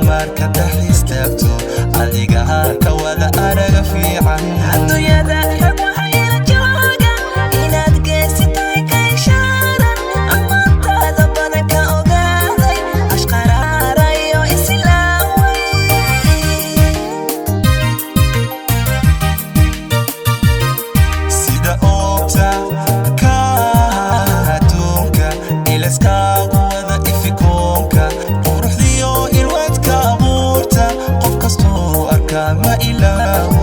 marka daxistaagto adiga ka wada araga fiican adduunyada rag waxa ila jooga inaad geesitay ka ishaaran ammaantaada badan ka ogaaday ashqaraarayo islaaway sida oogta ka adduunka ilaskaagu wada ifikoonka quruxdiyo ilwaadka abuurta qof kastoo arkaa ma ilaawo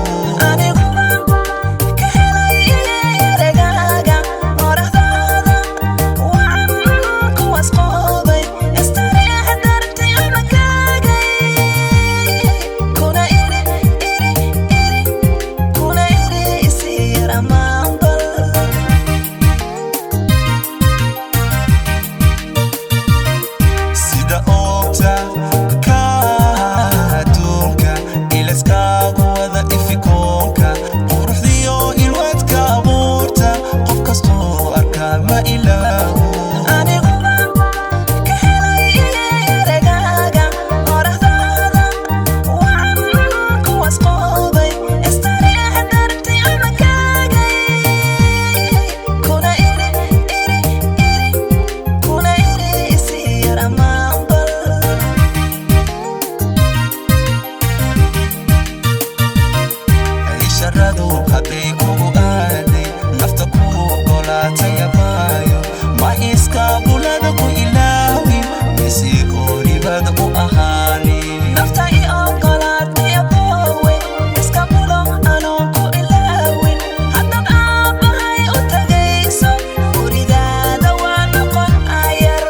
haday kugu aaday nafta ku ogolaatay abaayo ma iska bulada ku ilaawi misiirkoo ribada u ahaani nafta i ogolaatay aboowe iska bulo anoo ku ilaawin haddaad aabbahay u tagayso guridaada waa noqon ayar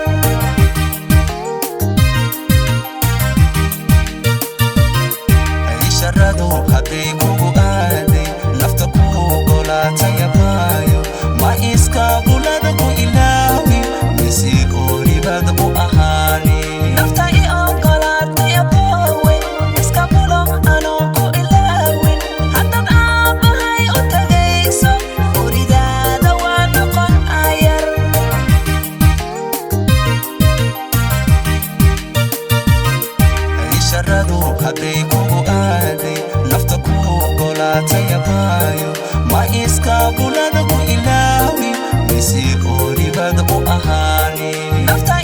isharadu haday kugu aaday nafta ku ogolaatay abaayo ma iska bulada ku ilaawi misiirkoo ribada u ahaani nafta i ogolaatay aboowe iska bulo anoo ku ilaawin haddaad aabbahay u tagayso guridaada waa noqon ayar isharadu haday kugu aaday nafta ku ogolaatay abaayo ma iska bulada ku ilaawi misiirkoo ribada u ahaani nafta